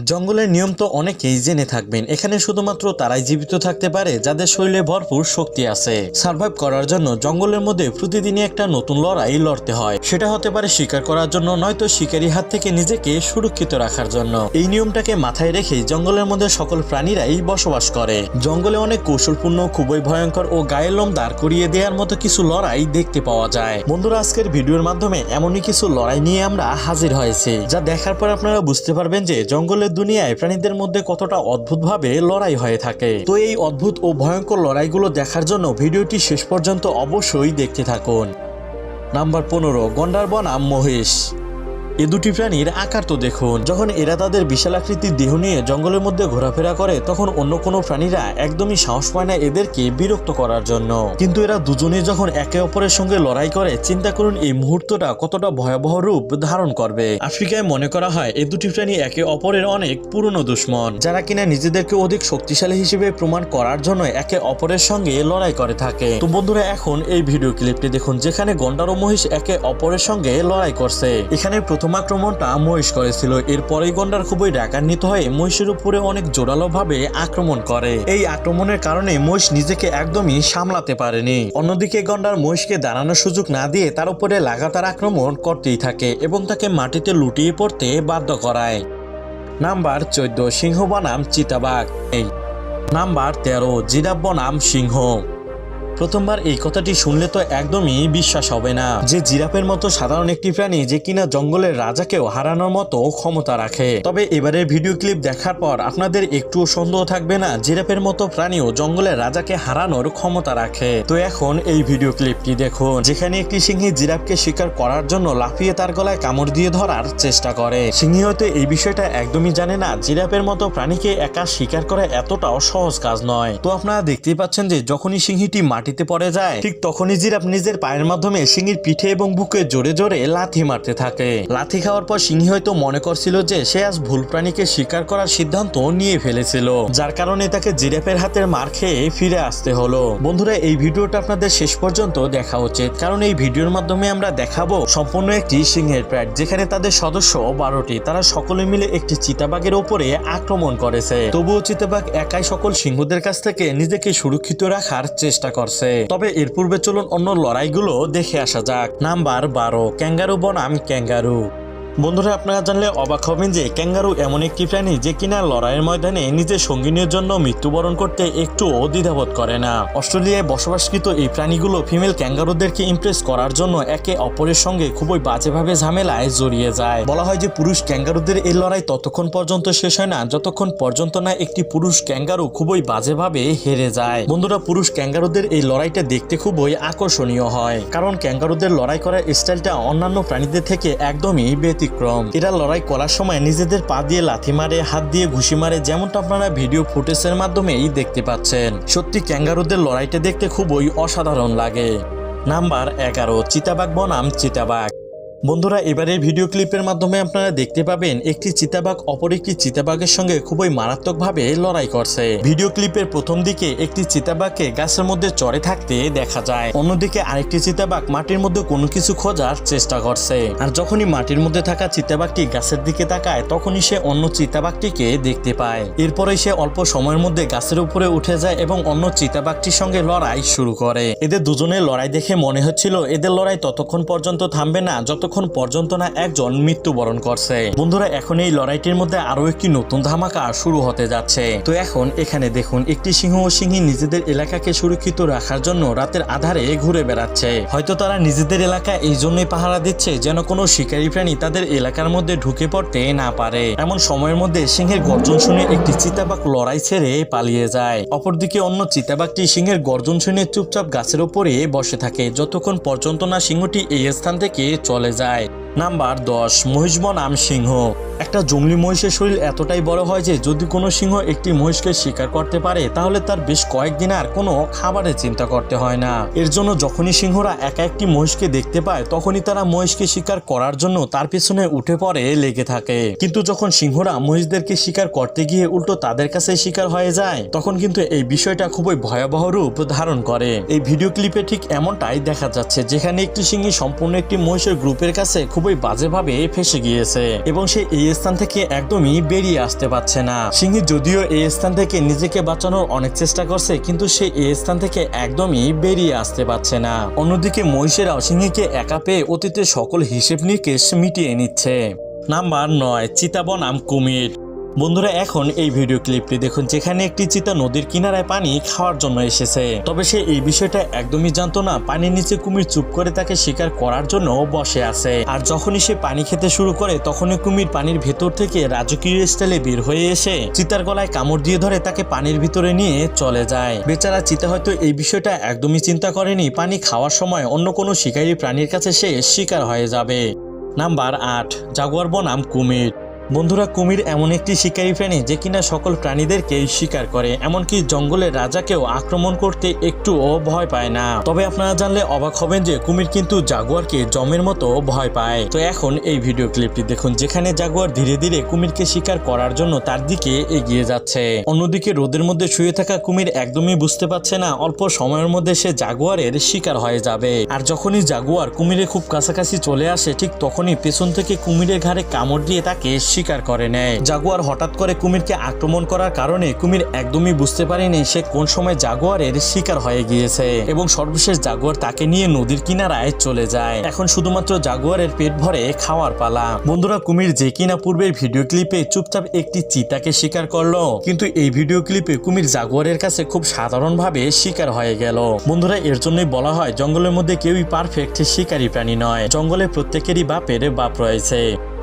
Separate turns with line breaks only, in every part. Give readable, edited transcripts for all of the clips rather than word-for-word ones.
জঙ্গলের নিয়ম তো অনেকেই জেনে থাকবেন। এখানে শুধুমাত্র তারাই জীবিত থাকতে পারে যাদের শরীরে ভরপুর শক্তি আছে। সার্ভাইভ করার জন্য জঙ্গলের মধ্যে প্রতিদিনই একটা নতুন লড়াই লড়তে হয়। সেটা হতে পারে শিকার করার জন্য, নয়তো শিকারীর হাত থেকে নিজেকে সুরক্ষিত রাখার জন্য। এই নিয়মটাকে মাথায় রেখে জঙ্গলের মধ্যে সকল প্রাণীরাই বসবাস করে। জঙ্গলে অনেক কৌশলপূর্ণ, খুবই ভয়ঙ্কর ও গায়ের লোম দাঁড় করিয়ে দেওয়ার মতো কিছু লড়াই দেখতে পাওয়া যায়। বন্ধুরা, আজকের ভিডিওর মাধ্যমে এমনই কিছু লড়াই নিয়ে আমরা হাজির হয়েছি, যা দেখার পর আপনারা বুঝতে পারবেন যে জঙ্গলের দুনিয়ায় প্রাণীদের মধ্যে কতটা অদ্ভুতভাবে লড়াই হয়ে থাকে। তো এই অদ্ভুত ও ভয়ঙ্কর লড়াইগুলো দেখার জন্য ভিডিওটি শেষ পর্যন্ত অবশ্যই দেখতে থাকুন। নাম্বার 15, গন্ডার বনাম মহিষ। এই দুটি প্রাণীর আকার তো দেখুন। যখন এরা তাদের বিশাল আকৃতির দেহ নিয়ে জঙ্গলের মধ্যে ঘোরাফেরা করে তখন অন্য কোনো প্রাণীরা একদমই সাহস পায় না এদেরকে বিরক্ত করার জন্য। কিন্তু এরা দুজনে যখন একে অপরের সঙ্গে লড়াই করে, চিন্তা করুন এই মুহূর্তটা কতটা ভয়াবহ রূপ ধারণ করবে। আফ্রিকায় মনে করা হয় এই দুটি প্রাণী একে অপরের অনেক পুরনো দুশ্মন, যারা কিনা নিজেদেরকে অধিক শক্তিশালী হিসেবে প্রমাণ করার জন্য একে অপরের সঙ্গে লড়াই করে থাকে। তো বন্ধুরা, এখন এই ভিডিও ক্লিপটি দেখুন যেখানে গন্ডার ও মহিষ একে অপরের সঙ্গে লড়াই করছে। এখানে প্রথম আক্রমণটা মহিষ করেছিল। এরপরেই গন্ডার খুবই রাগান্বিত হয়ে মহিষের উপরে অনেক জোরালো ভাবে আক্রমণ করে। এই আক্রমণের কারণে মহিষ নিজেকে একদমই সামলাতে পারেনি। অন্যদিকে গন্ডার মহিষকে দাঁড়ানোর সুযোগ না দিয়ে তার উপরে লাগাতার আক্রমণ করতেই থাকে এবং তাকে মাটিতে লুটিয়ে পড়তে বাধ্য করায়। নাম্বার 14, সিংহ বনাম চিতাবাঘ। নাম্বার 13, জিরাফ বনাম সিংহ। প্রথমবার এই কথাটি শুনলে তো একদমই বিশ্বাস হবে না যে জিরাফের মতো সাধারণ একটি প্রাণী যে কিনা জঙ্গলের রাজাকেও হারানোর মতো ক্ষমতা রাখে। তবে এবারের ভিডিও ক্লিপ দেখার পর আপনাদের একটুও সন্দেহ থাকবে না জিরাফের মতো প্রাণীও জঙ্গলের রাজাকে হারানোর ক্ষমতা রাখে। তো এখন এই ভিডিও ক্লিপটি দেখুন যেখানে একটি সিংহী জিরাফকে শিকার করার জন্য লাফিয়ে তার গলায় কামড় দিয়ে ধরার চেষ্টা করে। সিংহী হয়তো এই বিষয়টা একদমই জানে না জিরাফের মতো প্রাণীকে একা শিকার করা এতটাও সহজ কাজ নয়। তো আপনারা দেখতেই পাচ্ছেন যে যখনই সিংহীটি মাটিতে পড়ে যায় ঠিক তখনই জিরাফ নিজের পায়ের মাধ্যমে সিংহীর পিঠে এবং বুকে জোরে জোরে লাথি মারতে থাকে। লাথি খাওয়ার পর সিংহী হয়তো মনে করছিল যে সে আজ ভুল প্রাণীকে শিকার করার সিদ্ধান্ত নিয়ে ফেলেছিল, যার কারণে তাকে জিরাফের হাতের মার খেয়ে ফিরে আসতে হলো। বন্ধুরা, এই ভিডিওটা আপনাদের শেষ পর্যন্ত দেখা উচিত, কারণ এই ভিডিওর মাধ্যমে আমরা দেখাবো সম্পূর্ণ একটি সিংহের প্যাড যেখানে তাদের সদস্য 12টি। তারা সকলে মিলে একটি চিতাবাঘের উপরে আক্রমণ করেছে। তবুও চিতাবাঘ একাই সকল সিংহদের কাছ থেকে নিজেকে সুরক্ষিত রাখার চেষ্টা করছে। তবে এর পূর্বে চলুন অন্য লড়াইগুলো দেখে আসা যাক। নাম্বার 12, ক্যাঙ্গারু বনাম ক্যাঙ্গারু। বন্ধুরা, আপনারা জানলে অবাক হবেন যে ক্যাঙ্গারু এমন একটি প্রাণী যে কিনা লড়াইয়ের ময়দানে নিজের সঙ্গিনীর জন্য মৃত্যুবরণ করতে একটুও দ্বিধাবোধ করে না। অস্ট্রেলিয়ায় বসবাসকৃত এই প্রাণীগুলো ফিমেল ক্যাঙ্গারুদেরকে ইমপ্রেস করার জন্য একে অপরের সঙ্গে খুবই বাজেভাবে ঝামেলায় জড়িয়ে যায়। বলা হয় যে পুরুষ ক্যাঙ্গারুদের এই লড়াই ততক্ষণ পর্যন্ত শেষ হয় না যতক্ষণ পর্যন্ত না একটি পুরুষ ক্যাঙ্গারু খুবই বাজেভাবে হেরে যায়। বন্ধুরা, পুরুষ ক্যাঙ্গারুদের এই লড়াইটা দেখতে খুবই আকর্ষণীয় হয়, কারণ ক্যাঙ্গারুদের লড়াই করার স্টাইলটা অন্যান্য প্রাণীদের থেকে একদমই ব্যতিক্রম। এরা লড়াই করার সময় নিজেদের পা দিয়ে লাথি মারে, হাত দিয়ে ঘুষি মারে, যেমনটা আপনারা ভিডিও ফুটেজের মাধ্যমেই দেখতে পাচ্ছেন। সত্যি ক্যাঙ্গারুদের লড়াইটা দেখতে খুবই অসাধারণ লাগে। নাম্বার 11, চিতাবাঘ বনাম চিতাবাঘ। বন্ধুরা, এবারে ভিডিও ক্লিপের মাধ্যমে আপনারা দেখতে পাবেন একটি চিতাবাঘ অপর একটি চিতাবাঘের সঙ্গে খুবই মারাত্মকভাবে লড়াই করছে। ভিডিও ক্লিপের প্রথম দিকে একটি চিতাবাঘকে গাছের মধ্যে চড়ে থাকতে দেখা যায়, অন্যদিকে আরেকটি চিতাবাঘ মাটির মধ্যে কোনো কিছু খোঁজার চেষ্টা করছে। আর যখনই মাটির মধ্যে থাকা চিতাবাঘটি গাছের দিকে তাকায় তখনই সে অন্য চিতাবাঘটিকে দেখতে পায়। এরপরে সে অল্প সময়ের মধ্যে গাছের উপরে উঠে যায় এবং অন্য চিতাবাঘটির সঙ্গে লড়াই শুরু করে। এদের দুজনের লড়াই দেখে মনে হচ্ছিল এদের লড়াই ততক্ষণ পর্যন্ত থামবে না যতক্ষণ পর্যন্ত না একজন মৃত্যুবরণ করছে। বন্ধুরা, এখন এই লড়াইটির মধ্যে আরো একটি নতুন ধামাকা শুরু হতে যাচ্ছে। তো এখন এখানে দেখুন একটি সিংহ ও সিংহী নিজেদের এলাকাকে সুরক্ষিত রাখার জন্য রাতের আধারে ঘুরে বেড়াচ্ছে। হয়তো তারা নিজেদের এলাকা এই জন্যই পাহারা দিচ্ছে যেন কোনো শিকারী প্রাণী তাদের এলাকার মধ্যে ঢুকে পড়তে না পারে। এমন সময়ের মধ্যে সিংহের গর্জন শুনে একটি চিতাবাঘ লড়াই ছেড়ে পালিয়ে যায়। অপরদিকে অন্য চিতাবাঘটি সিংহের গর্জন শুনে চুপচাপ গাছের উপরে বসে থাকে যতক্ষণ পর্যন্ত না সিংহটি এই স্থান থেকে চলে যায়। নাম্বার 10, মহিষ বনাম সিংহ। একটা জংলি মহিষের শরীর এতটাই বড় হয় যে যদি কোনো সিংহ একটি মহিষকে শিকার করতে পারে তাহলে তার বেশ কয়েকদিন আর কোনো খাবারের চিন্তা করতে হয় না। এর জন্য যখনই সিংহরা একা একটি মহিষকে দেখতে পায় তখনই তারা মহিষকে শিকার করার জন্য তার পিছনে উঠে পড়ে লেগে থাকে। কিন্তু যখন সিংহরা মহিষদেরকে শিকার করতে গিয়ে উল্টো তাদের কাছে শিকার হয়ে যায় তখন কিন্তু এই বিষয়টা খুবই ভয়াবহ রূপ ধারণ করে। এই ভিডিও ক্লিপে ঠিক এমনটাই দেখা যাচ্ছে যেখানে একটি সিংহী সম্পূর্ণ একটি মহিষের গ্রুপের কুমিরের কাছে খুবই বাজেভাবে ফেসে গিয়েছে এবং সে এই স্থান থেকে একদমই বেরিয়ে আসতে পারছে না। সিংহী যদিও এই স্থান থেকে নিজেকে বাঁচানোর অনেক চেষ্টা করছে, কিন্তু সে এই স্থান থেকে একদমই বেরিয়ে আসতে পারছে না। অন্যদিকে মহিষেরাও সিংহীকে একা পেয়ে অতীতের সকল হিসেব নিকেশ মিটিয়ে নিচ্ছে। নাম্বার 9, চিতা বনাম কুমির। বন্ধুরা, এখন এই ভিডিও ক্লিপটি দেখুন, যেখানে একটি চিতা নদীর কিনারায় পানি খাওয়ার জন্য এসেছে। তবে সে এই বিষয়টা একদমই জানতো না পানির নিচে কুমির চুপ করে তাকে শিকার করার জন্য বসে আছে। আর যখনই সে পানি খেতে শুরু করে তখনই কুমির পানির ভেতর থেকে রাজকীয় স্টাইলে বের হয়ে এসে চিতার গলায় কামড় দিয়ে ধরে তাকে পানির ভিতরে নিয়ে চলে যায়। বেচারা চিতা হয়তো এই বিষয়টা একদমই চিন্তা করেনি পানি খাওয়ার সময় অন্য কোনো শিকারী প্রাণীর কাছে সে শিকার হয়ে যাবে। নাম্বার 8, জাগুয়ার বনাম কুমির। বন্ধুরা, কুমির এমন একটি শিকারী প্রাণী যে কিনা সকল প্রাণীদেরকে শিকার করে, এমনকি জঙ্গলের রাজাকেও আক্রমণ করতে একটুও ভয় পায় না। তবে আপনারা জানলে অবাক হবেন যে কুমির কিন্তু জাগুয়ারকে জমের মতো ভয় পায়। তো এখন এই ভিডিও ক্লিপটি দেখুন, যেখানে জাগুয়ার ধীরে ধীরে কুমিরকে শিকার করার জন্য তার দিকে এগিয়ে যাচ্ছে। অন্যদিকে রোদের মধ্যে শুয়ে থাকা কুমির একদমই বুঝতে পারছে না অল্প সময়ের মধ্যে সে জাগুয়ারের শিকার হয়ে যাবে। আর যখনই জাগুয়ার কুমিরের খুব কাছাকাছি চলে আসে ঠিক তখনই পেছন থেকে কুমিরের ঘাড়ে কামড় দিয়ে তাকে শিকার করে নেয়। জাগুয়ার হঠাৎ করে কুমিরকে আক্রমণ করার কারণে কুমির একদমই বুঝতে পারেনি সে কোন সময় জাগুয়ারের শিকার হয়ে গিয়েছে এবং সর্বশেষ জাগুয়ার তাকে নিয়ে নদীর কিনারায় চলে যায়। এখন শুধুমাত্র জাগুয়ারের পেট ভরে খাওয়ার পালা। বন্ধুরা, কুমির যে কিনা পূর্বের ভিডিও ক্লিপে চুপচাপ একটি চিতাকে শিকার করলো, কিন্তু এই ভিডিও ক্লিপে কুমির জাগুয়ারের কাছে খুব সাধারণভাবে শিকার হয়ে গেল। বন্ধুরা, এর জন্যই বলা হয় জঙ্গলের মধ্যে কেউই পারফেক্ট শিকারী প্রাণী নয়, জঙ্গলে প্রত্যেকেরই বাপের বাপ রয়েছে।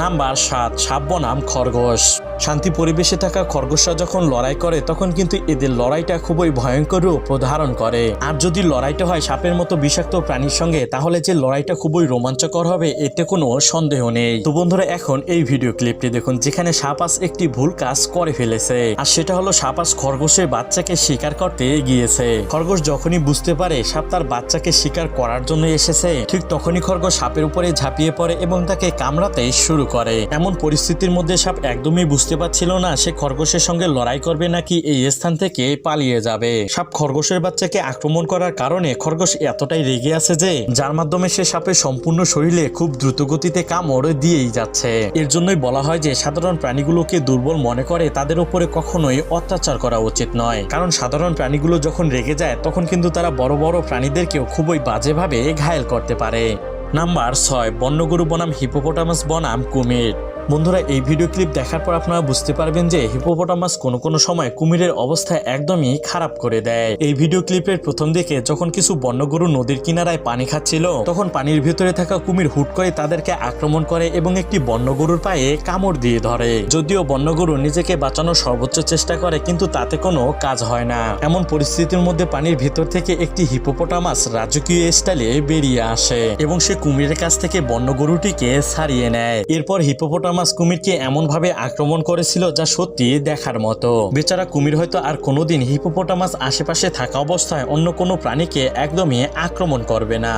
নাম্বার 7, সাপ বনাম খরগোশ। শান্তি পরিবেশে থাকা খরগোশরা যখন লড়াই করে তখন কিন্তু এদের লড়াইটা খুবই ভয়ঙ্কর রূপ ধারণ করে। আর যদি লড়াইটা হয় সাপের মতো বিষাক্ত প্রাণীর সঙ্গে, তাহলে যে লড়াইটা খুবই রোমাঞ্চকর হবে এতে কোনো সন্দেহ নেই। তো বন্ধুরা, এখন এই ভিডিও ক্লিপটি দেখুন, যেখানে সাপাস একটি ভুল কাজ করে ফেলেছে। আর সেটা হলো সাপাস খরগোশের বাচ্চাকে শিকার করতে গিয়েছে। খরগোশ যখনই বুঝতে পারে সাপ তার বাচ্চাকে শিকার করার জন্য এসেছে, ঠিক তখনই খরগোশ সাপের উপরে ঝাঁপিয়ে পড়ে এবং তাকে কামড়াতে শুরু করে। এমন পরিস্থিতির মধ্যে সাপ একদমই বুঝতে পারছিল না সে খরগোশের সঙ্গে লড়াই করবে নাকি এই স্থান থেকে পালিয়ে যাবে। সাপ খরগোশের বাচ্চাকে আক্রমণ করার কারণে খরগোশ এতটাই রেগে আছে যে যার মাধ্যমে সে সাপের সম্পূর্ণ শরীরে খুব দ্রুত গতিতে কামড় দিয়েই যাচ্ছে। এর জন্যই বলা হয় যে সাধারণ প্রাণীগুলোকে দুর্বল মনে করে তাদের উপরে কখনোই অত্যাচার করা উচিত নয়, কারণ সাধারণ প্রাণীগুলো যখন রেগে যায় তখন কিন্তু তারা বড় বড় প্রাণীদেরকেও খুবই বাজেভাবে ঘায়েল করতে পারে। নাম্বার 6, বন্যগরু বনাম হিপোপোটামাস বনাম কুমির। বন্ধুরা, এই ভিডিও ক্লিপ দেখার পর আপনারা বুঝতে পারবেন যে হিপোপোটামাস কোনো সময় কুমিরের অবস্থা একদমই খারাপ করে দেয়। এই ভিডিও ক্লিপের প্রথম দিকে যখন কিছু বন্যগরু নদীর কিনারায় পানি খাচ্ছিল তখন পানির ভিতরে থাকা কুমির হুট করে তাদেরকে আক্রমণ করে এবং একটি বন্যগরুর পায়ে কামড় দিয়ে ধরে। যদিও বন্যগরু নিজেকে বাঁচানোর সর্বোচ্চ চেষ্টা করে কিন্তু তাতে কোনো কাজ হয় না। এমন পরিস্থিতির মধ্যে পানির ভিতর থেকে একটি হিপোপোটামাস রাজকীয় স্টাইলে বেরিয়ে আসে এবং সে কুমিরের কাছ থেকে বন্যগরুটিকে ছাড়িয়ে নেয়। এরপর হিপোপোটামাস কুমিরকে এমন ভাবে আক্রমণ করেছিল যা সত্যি দেখার মতো। বেচারা কুমির হয়তো আর কোনোদিন হিপোপোটামাস আশেপাশে থাকা অবস্থায় অন্য কোনো প্রাণীকে একদমই আক্রমণ করবে না।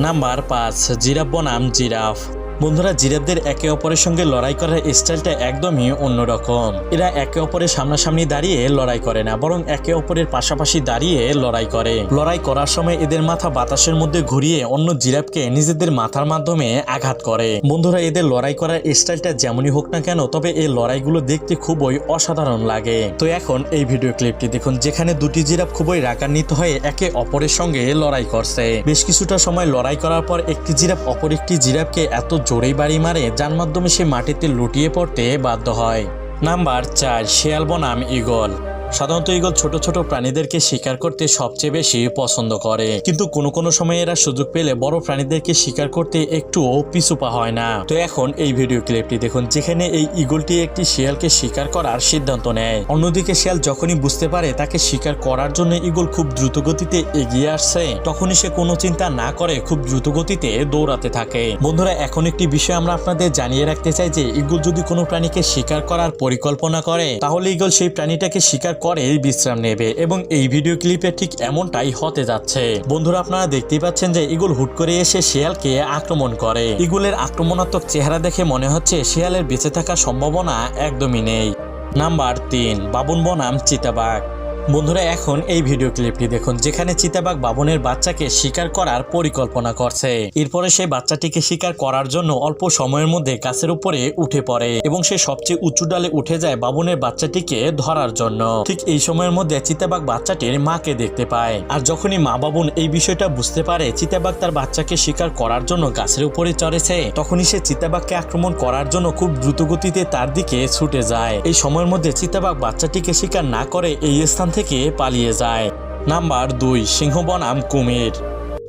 নাম্বার 5, জিরাফ বনাম জিরাফ। বন্ধুরা, জিরাফদের একে অপরের সঙ্গে লড়াই করার স্টাইলটা একদমই অন্যরকম। এরা একে অপরের সামনাসামনি দাঁড়িয়ে লড়াই করে না, বরং একে অপরের পাশাপাশি দাঁড়িয়ে লড়াই করে। লড়াই করার সময় এদের মাথা বাতাসের মধ্যে ঘুরিয়ে অন্য জিরাফকে নিজেদের মাথার মাধ্যমে আঘাত করে। বন্ধুরা, এদের লড়াই করার স্টাইলটা যেমনই হোক না কেন, তবে এই লড়াইগুলো দেখতে খুবই অসাধারণ লাগে। তো এখন এই ভিডিও ক্লিপটি দেখুন, যেখানে দুটি জিরাফ খুবই রাগান্বিত হয়ে একে অপরের সঙ্গে লড়াই করছে। বেশ কিছুটা সময় লড়াই করার পর একটি জিরাফ অপর একটি জিরাফকে এত জোরেই বাড়ি মারে যার মাধ্যমে সে মাটিতে লুটিয়ে পড়তে বাধ্য হয়। নাম্বার 4, শিয়াল বনাম ঈগল। সাধারণত ঈগল ছোট ছোট প্রাণীদেরকে শিকার করতে সবচেয়ে বেশি পছন্দ করে, কিন্তু কোনো সময় এরা সুযোগ পেলে বড় প্রাণীদেরকে শিকার করতে একটুও পিছু পা হয় না। তো এখন এই ভিডিও ক্লিপটি দেখুন, যেখানে এই ঈগলটি একটি শিয়ালকে শিকার করার সিদ্ধান্ত নেয়। অন্যদিকে শিয়াল যখনই বুঝতে পারে তাকে শিকার করার জন্য ঈগল খুব দ্রুত গতিতে এগিয়ে আসছে, তখনই সে কোনো চিন্তা না করে খুব দ্রুত গতিতে দৌড়াতে থাকে। বন্ধুরা, এখন একটি বিষয় আমরা আপনাদের জানিয়ে রাখতে চাই যে ঈগল যদি কোনো প্রাণীকে শিকার করার পরিকল্পনা করে তাহলে ঈগল সেই প্রাণীটাকে শিকার করে বিশ্রাম নেবে এবং এই ভিডিও ক্লিপে ঠিক এমনটাই হতে যাচ্ছে। বন্ধুরা, আপনারা দেখতেই পাচ্ছেন যে ঈগল হুট করে এসে শিয়ালকে আক্রমণ করে। ঈগলের আক্রমণাত্মক চেহারা দেখে মনে হচ্ছে শিয়ালের বেঁচে থাকার সম্ভাবনা একদমই নেই। নাম্বার 3, বাবুন বনাম চিতাবাঘ। বন্ধুরা এখন এই ভিডিও ক্লিপটি দেখুন, যেখানে চিতাবাঘ বাবনের বাচ্চাকে শিকার করার পরিকল্পনা করছে। এরপরে সেই বাচ্চাটিকে শিকার করার জন্য অল্প সময়ের মধ্যে গাছের উপরে উঠে পড়ে এবং সে সবচেয়ে উঁচু ডালে উঠে যায় বাবনের বাচ্চাটিকে ধরার জন্য। ঠিক এই সময়ের মধ্যে চিতাবাঘ বাচ্চাটির মাকে দেখতে পায়, আর যখনই মা বাবন এই বিষয়টা বুঝতে পারে চিতাবাঘ তার বাচ্চাকে শিকার করার জন্য গাছের উপরে চড়েছে, তখনই সে চিতাবাঘকে আক্রমণ করার জন্য খুব দ্রুত গতিতে তার দিকে ছুটে যায়। এই সময়ের মধ্যে চিতাবাঘ বাচ্চাটিকে শিকার না করে এই স্থান থেকে পালিয়ে যায়। নাম্বার 2, সিংহ বনাম কুমির।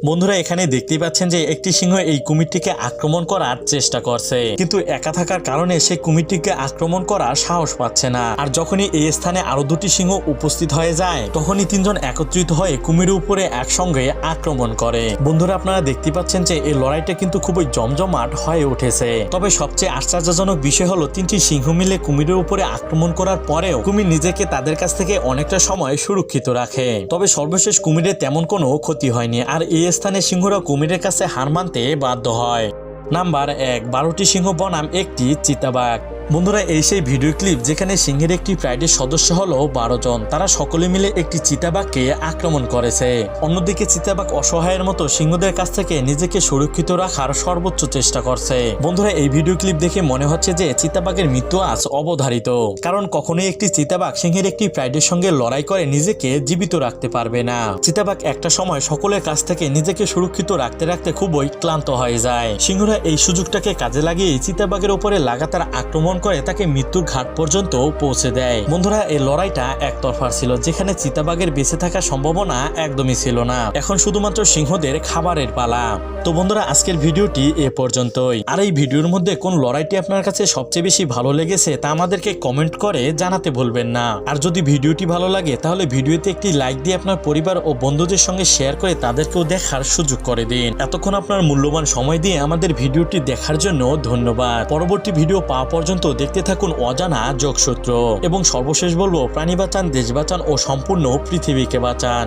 বন্ধুরা এখানে দেখতেই পাচ্ছেন যে একটি সিংহ এই কুমিরটিকে আক্রমণ করার চেষ্টা করছে, কিন্তু একা থাকার কারণে সে কুমিরটিকে আক্রমণ করার সাহস পাচ্ছে না। আর যখনই এই স্থানে আরো দুটি সিংহ উপস্থিত হয়ে যায়, তখনই তিনজন একত্রিত হয়ে কুমিরের উপরে একসঙ্গে আক্রমণ করে। বন্ধুরা আপনারা দেখতে পাচ্ছেন যে এই লড়াইটা কিন্তু খুবই জমজমাট হয়ে উঠেছে। তবে সবচেয়ে আশ্চর্যজনক বিষয় হলো তিনটি সিংহ মিলে কুমিরের উপরে আক্রমণ করার পরেও কুমির নিজেকে তাদের কাছ থেকে অনেকটা সময় সুরক্ষিত রাখে। তবে সর্বশেষ কুমিরের তেমন কোনো ক্ষতি হয়নি, আর এই স্থানে সিংহরা কুমিরের কাছে হার মানতে বাধ্য হয়। নাম্বার 1, 12টি সিংহ বনাম একটি চিতাবাঘ। বন্ধুরা এই সেই ভিডিও ক্লিপ যেখানে সিংহের একটি প্রাইডের সদস্য হলো 12 জন। তারা সকলে মিলে একটি চিতাবাঘকে আক্রমণ করেছে। অন্যদিকে চিতাবাঘ অসহায়ের মতো সিংহদের কাছ থেকে নিজেকে সুরক্ষিত রাখার সর্বোচ্চ চেষ্টা করছে। বন্ধুরা এই ভিডিও ক্লিপ দেখে মনে হচ্ছে যে চিতাবাঘের মৃত্যু আজ অবধারিত, কারণ কখনোই একটি চিতাবাঘ সিংহের একটি প্রাইডের সঙ্গে লড়াই করে নিজেকে জীবিত রাখতে পারবে না। চিতাবাঘ একটা সময় সকলের কাছ থেকে নিজেকে সুরক্ষিত রাখতে রাখতে খুবই ক্লান্ত হয়ে যায়। সিংহরা এই সুযোগটাকে কাজে লাগিয়ে চিতাবাঘের উপরে লাগাতার আক্রমণ করে তাকে মৃত্যুর ঘাট পর্যন্ত পৌঁছে দেয়। বন্ধুরা এই লড়াইটা একতরফা ছিল, যেখানে চিতাবাঘের বেঁচে থাকার সম্ভাবনা একদমই ছিল না। এখন শুধুমাত্র সিংহদের খাবারের পালা। তো বন্ধুরা আজকের ভিডিওটি এ পর্যন্তই। আর এই ভিডিওর মধ্যে কোন লড়াইটি আপনার কাছে সবচেয়ে বেশি ভালো লেগেছে তা আমাদেরকে কমেন্ট করে জানাতে ভুলবেন না। আর যদি ভিডিওটি ভালো লাগে তাহলে ভিডিওতে একটি লাইক দিয়ে আপনার পরিবার ও বন্ধুদের সঙ্গে শেয়ার করে তাদেরকেও দেখার সুযোগ করে দিন। এতক্ষণ আপনার মূল্যবান সময় দিয়ে আমাদের ভিডিওটি দেখার জন্য ধন্যবাদ। পরবর্তী ভিডিও পাওয়া পর্যন্ত দেখতে থাকুন অজানা যোগসূত্র। এবং সর্বশেষ বলবো, প্রাণী বাঁচান, দেশ বাঁচান ও সম্পূর্ণ পৃথিবীকে বাঁচান।